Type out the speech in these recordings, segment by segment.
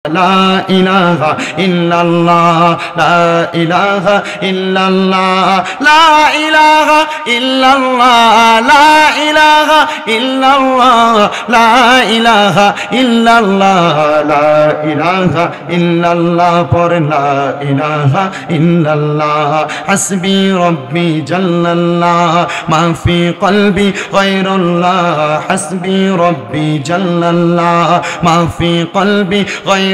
لا إله إلا الله لا إله إلا الله لا إله إلا الله لا إله إلا الله لا إله إلا الله لا إله إلا الله پر لا إله إلا الله حسبي ربي جل الله ما في قلبي غير الله حسبي ربي جل الله ما في قلبي غير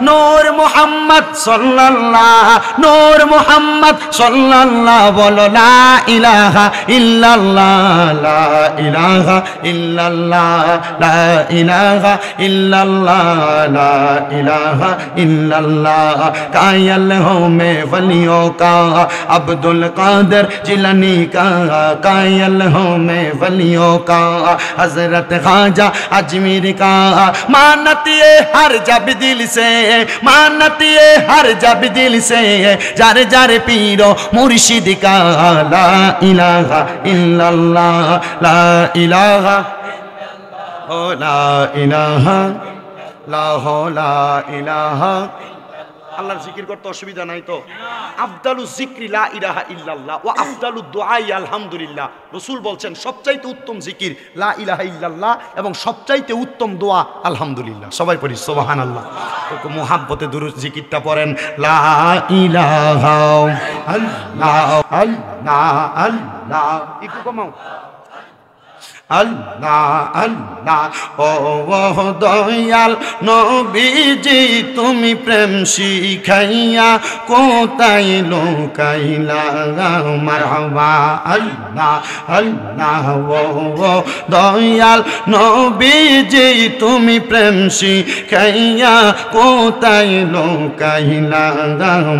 নূর মুহাম্মদ সাল্লাল্লাহ নূর মুহাম্মদ সাল্লাল্লাহ বলো লা ইলাহা ইল্লাল্লাহ লা ইলাহা ইল্লাল্লাহ লা ইলাহা ইল্লাল্লাহ লা ইলাহা ইল্লাল্লাহ कायल हो मैं वलियों का अब्दुल कादिर जिलानी का कायल हो मैं वलियों का हजरत ख्वाजा अजमीर का मानती हर जब दिल से मानती हर जब दिल से जार जार पीरो मुर्शिद का ला इलाहा इल्लल्लाह ला इलाहा हो ला इलाहा ला हो ला इलाहा আল্লাহর জিকির করতে অসুবিধা নাই তো আফদালু যিকরি লা ইলাহা ইল্লাল্লাহ ওয়া আফদালু দুআই আলহামদুলিল্লাহ রাসূল বলেন সবচাইতে উত্তম জিকির লা ইলাহা ইল্লাল্লাহ এবং সবচাইতে উত্তম দোয়া আলহামদুলিল্লাহ সবাই পড়ি সুবহানাল্লাহ তো মুহাব্বতে দুরূদ জিকিরটা পড়েন লা ইলাহা আল্লাহ আল্লাহ আল্লাহ একটু কমাও আল্লাহ আল্লাহ ও দয়াল নবীজি তুমি প্রেম শিখাইয়া কোথায় লোকাইলা মারহাবা আল্লাহ আল্লাহ ও দয়াল নবীজি তুমি প্রেম শিখাইয়া কোথায় লোকাইলা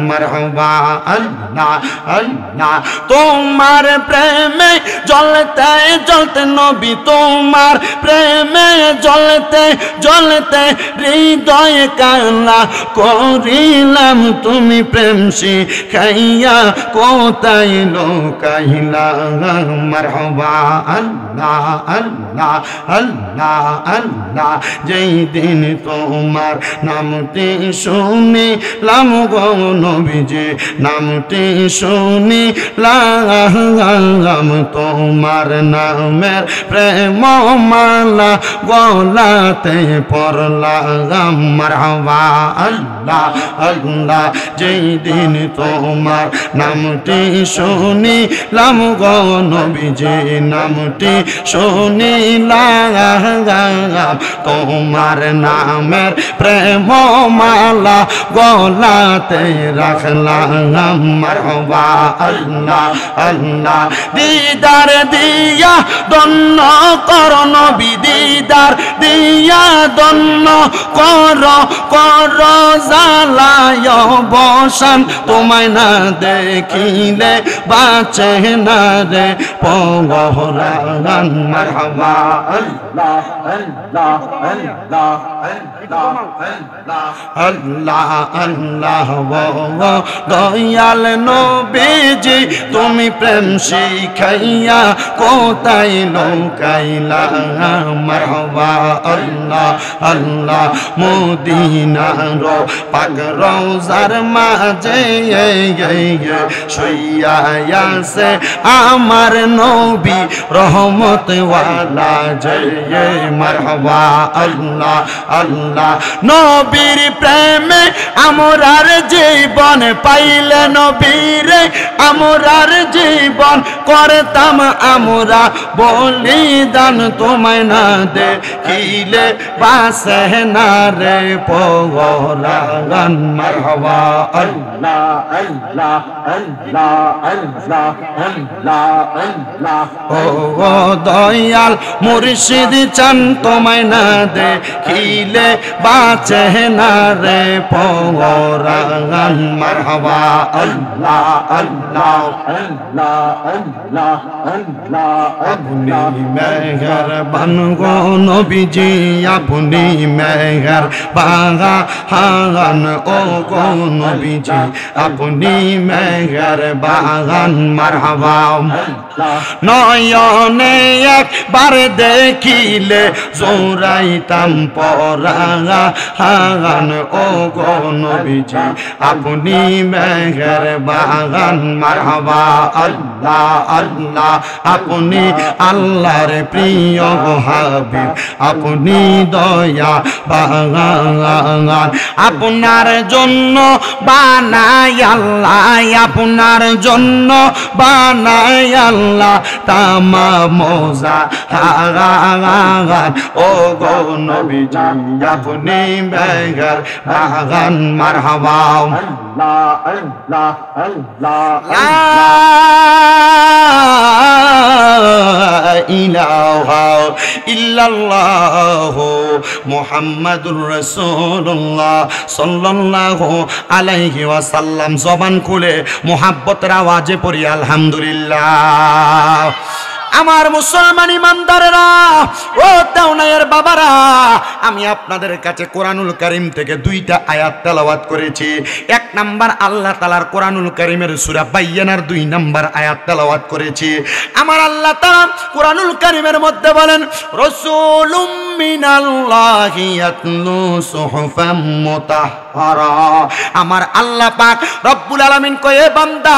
মারহাবা আল্লাহ আল্লাহ তোমার প্রেমে জ্বলতে জ্বলতে নবী তোমার প্রেমে জ্বলতে জ্বলতে হৃদয় কান্না করিলাম তুমি প্রেম শিখাইয়া কোথায় লোকাইলা মারহাবা আল্লাহ আল্লাহ আল্লাহ আল্লাহ যেই দিন তোমার নামটি শুনিলাম গো নবীজি নামটি শুনিলাম তোমার নামের প্রেম মালা গলাতে পড়লাম মারহাবা আল্লাহ আল্লাহ যেই দিন তোমার নামটি শুনিলাম গো নবীজি নামটি শুনিলাম তোমার নামের প্রেম মালা গলাতে রাখলাম মারহাবা আল্লাহ আল্লাহ দিদার দিয়া দন্ন কর নবী দিদার দিয়া দন্ন কর কর জালায় বসান তোমায় না দেখিলে বাঁচে না রে পগরান মারহাবা আল্লাহ আল্লাহ আল্লাহ আল্লাহ আল্লাহ আল্লাহ দয়াল নবীজি তুমি প্রেম শিখাইয়া কোথায় লোকাইলা মারহাবা আল্লাহ আল্লাহ মদিনার পাক রওজার মাঝে শুইয়া আছে আমার নবী রহমত ওয়ালা জয় মারহাবা আল্লাহ আল্লাহ নবীর প্রেমে আমরার জীবন পাইলে নবীরে আমরার জীবন করতাম আমরা বলিদান তোমায় না দেখিলে বাসে না রে পগরান মারহাবা আল্লাহ আল্লাহ আল্লাহ আল্লাহ আল্লাহ আল্লাহ ও দয়াল মুর্শিদ চান তোমায় না দেখিলে বাঁচে না রে পগরান মারহাবা আল্লাহ আল্লাহ আল্লাহ আল্লাহ আল্লাহ আপনি মেহেরবান গো নবীজি আপনি মেহেরবান ও গো নবীজি আপনি মেহেরবান মারহাবা নয়নে একবার দেখিলে জোড়াইতাম পরাণ ও গো নবীজি আপনি মেহেরবান মারহাবা আল্লাহ আল্লাহ আপনি আল্লাহর প্রিয় হাবিব আপনি দয়া বাগান আপনার জন্য বানাই আল্লাহ আপনার জন্য বানাই আল্লাহ তামাম মোজাহান ও গো নবীজি আপনি মেহেরবান মারহাবা আল্লাহ আল্লাহ আল্লাহ ইলাহা ইল্লাল্লাহ মুহাম্মাদুর রাসূলুল্লাহ সাল্লাল্লাহু আলাইহি ওয়াসাল্লাম জবান খুলে মুহাব্বতের আওয়াজে পড়ি আলহামদুলিল্লাহ। আমার মুসলমান ইমানদারেরা ও তাওনায়ের বাবারা আমি আপনাদের কাছে কোরআনুল কারীম থেকে দুইটা আয়াত তেলাওয়াত করেছি। এক নাম্বার আল্লাহ তাআলার কোরআনুল কারীমের সূরা বাইয়ানার 2 নাম্বার আয়াত তেলাওয়াত করেছি। আমার আল্লাহ তাআলা কোরআনুল কারীমের মধ্যে বলেন রাসূলুম মিনাল্লাহি ইয়াতলু সুহুফাম মুতাহহারা। আমার আল্লাহ পাক রব্বুল আলামিন কয়ে বান্দা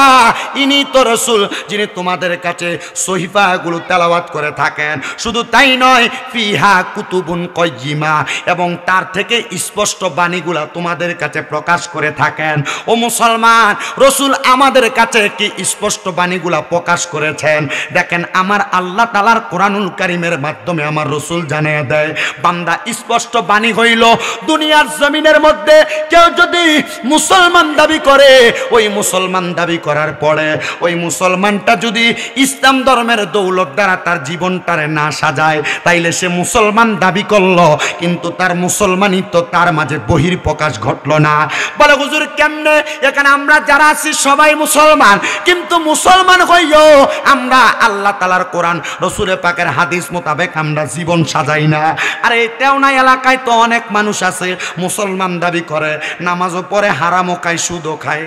ইনি তো রাসূল যিনি তোমাদের কাছে সহিফা তেলাওয়াত করে থাকেন। শুধু তাই নয় ফিহা কুতুবুন কাইয়্যিমা এবং তার থেকে স্পষ্ট বাণীগুলা তোমাদের কাছে প্রকাশ করে থাকেন। ও মুসলমান রাসূল আমাদের কাছে কি স্পষ্ট বাণীগুলা প্রকাশ করেছেন। দেখেন আমার আল্লাহ তাআলার কোরআনুল কারীমের মাধ্যমে আমার রাসূল জানিয়ে দেয় বান্দা স্পষ্ট বাণী হইল দুনিয়ার জমিনের মধ্যে কেউ যদি মুসলমান দাবি করে ওই মুসলমান দাবি করার পরে ওই মুসলমানটা যদি ইসলাম ধর্মের দৌলত দ্বারা তার জীবনটারে না সাজায় তাইলে সে মুসলমান দাবি করলো কিন্তু তার মুসলমানিত্ব তার মাঝে বহির প্রকাশ ঘটলো না। বলে হুজুর কেমনে? এখানে আমরা যারা আছি সবাই মুসলমান কিন্তু মুসলমান হইও আমরা আল্লাহ তাআলার কোরআন রাসূলের পাকের হাদিস মোতাবেক আমরা জীবন সাজাই না। আর এটাও না এলাকায় তো অনেক মানুষ আছে মুসলমান দাবি করে নামাজও পড়ে হারামও খায় সুদও খায়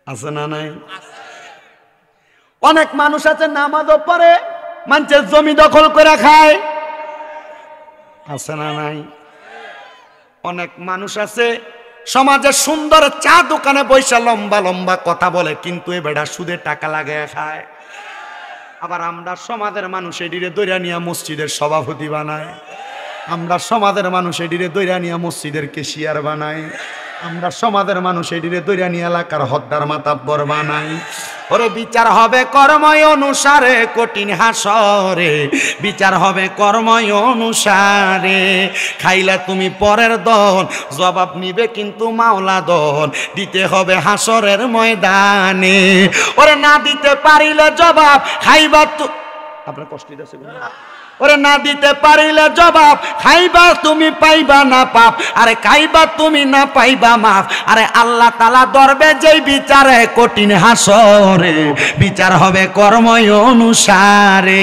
আছে না নাই? অনেক মানুষ আছে নামাজও পড়ে মানুষের জমি দখল করে খায় আছে না নাই? অনেক মানুষ আছে সমাজের সুন্দর চা দোকানে বসে লম্বা লম্বা কথা বলে কিন্তু এ বেটা সুদে টাকা লাগায় খায়। আবার আমরা সমাজের মানুষ এডিরে দৈরা নিয়ে মসজিদের সভাপতি বানায়, আমরা সমাজের মানুষ এডিরে দৈরা নিয়ে মসজিদের কেশিয়ার বানাই, আমরা সমাজের মানুষ এডিরে দৈরা নিয়ে এলাকার হদ্দার মাতাব্বর বানাই। ওরে বিচার হবে কর্ময় অনুসারে কঠিন হাসরে, বিচার হবে কর্ময় অনুসারে। খাইলে তুমি পরের দন জবাব নিবে কিন্তু মাওলা দন দিতে হবে হাসরের ময়দানে। ওরে না দিতে পারিলে জবাব খাইবা তো আপনার কষ্ট দিতেছে ওরে না দিতে পারিলে জবাব খাইবা তুমি পাইবা না পাপ আরে খাইবা তুমি না পাইবা মাফ। আরে আল্লাহ তাআলা দরবে যেই বিচারে কঠিন হাসরে বিচার হবে কর্ময় অনুসারে।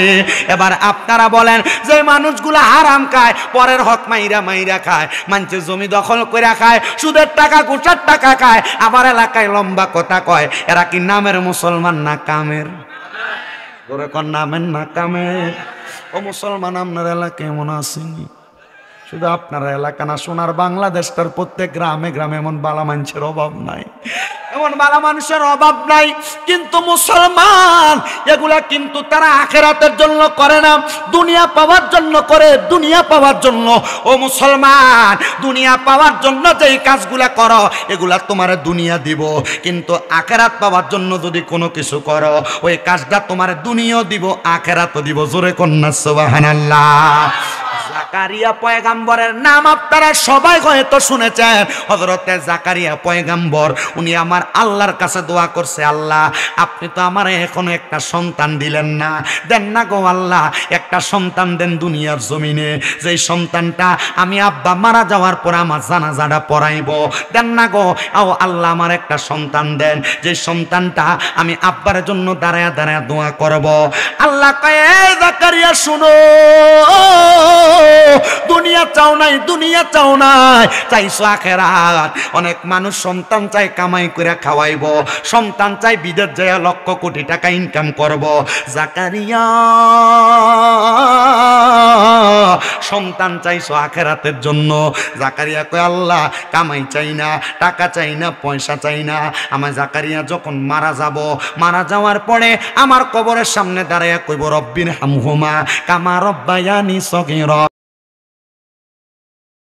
এবার আপনারা বলেন যে মানুষগুলা হারাম খায় পরের হক মাইরা মাইরা খায় মানুষের জমি দখল করে খায় সুদের টাকা ঘুষের টাকা খায় আবার এলাকায় লম্বা কথা কয় এরা কি নামের মুসলমান না কামের? ধরে কোন নামের না কামের? ও মুসলমান আপনার এলাকা এমন আসেনি শুধু আপনার এলাকা না সোনার বাংলাদেশটার প্রত্যেক গ্রামে গ্রামে এমন বালা মানুষের অভাব নাই, এমন বালা মানুষের অভাব নাই। কিন্তু মুসলমান এগুলা কিন্তু তারা আখিরাতের জন্য করে না, দুনিয়া পাওয়ার জন্য করে, দুনিয়া পাওয়ার জন্য। ও মুসলমান দুনিয়া পাওয়ার জন্য যেই কাজগুলা করো এগুলা তোমার দুনিয়া দিব, কিন্তু আখিরাত পাওয়ার জন্য যদি কোনো কিছু করো ওই কাজটা তোমার দুনিয়াও দিব আখিরাতও দিব। জোরে কন্যা সুবহানাল্লাহ। জাকারিয়া পয়গাম্বরের নাম আপনারা সবাই হয়তো শুনেছেন। হযরতে জাকারিয়া পয়গাম্বর উনি আমার আল্লাহর কাছে দোয়া করছে, আল্লাহ আপনি তো আমার এখনো একটা সন্তান দিলেন না, দেন না গো আল্লাহ একটা সন্তান দেন দুনিয়ার জমিনে, যেই সন্তানটা আমি আব্বা মারা যাওয়ার পর আমার জানাজাটা পড়াইব, দেন না গো ও আল্লাহ আমার একটা সন্তান দেন যে সন্তানটা আমি আব্বার জন্য দাঁড়ায় দাঁড়ায় দোয়া করব। আল্লাহ কয় জাকারিয়া শুনো দুনিয়া চাও নাই, দুনিয়া চাও নাই, চাইছো আখিরাত। অনেক মানুষ সন্তান চাই কামাই করে খাওয়াইব, সন্তান চাই বিদেশ যায় লক্ষ কোটি টাকা ইনকাম করব। জাকারিয়া সন্তান চাইছো আখিরাতের জন্য। জাকারিয়া কয় আল্লাহ কামাই চাই না, টাকা চাই না, পয়সা চাই না। আমার জাকারিয়া যখন মারা যাব, মারা যাওয়ার পরে আমার কবরের সামনে দাঁড়াইয়া কইব রব্বির হামহুমা কামা রব্বায়ানি সগীরা।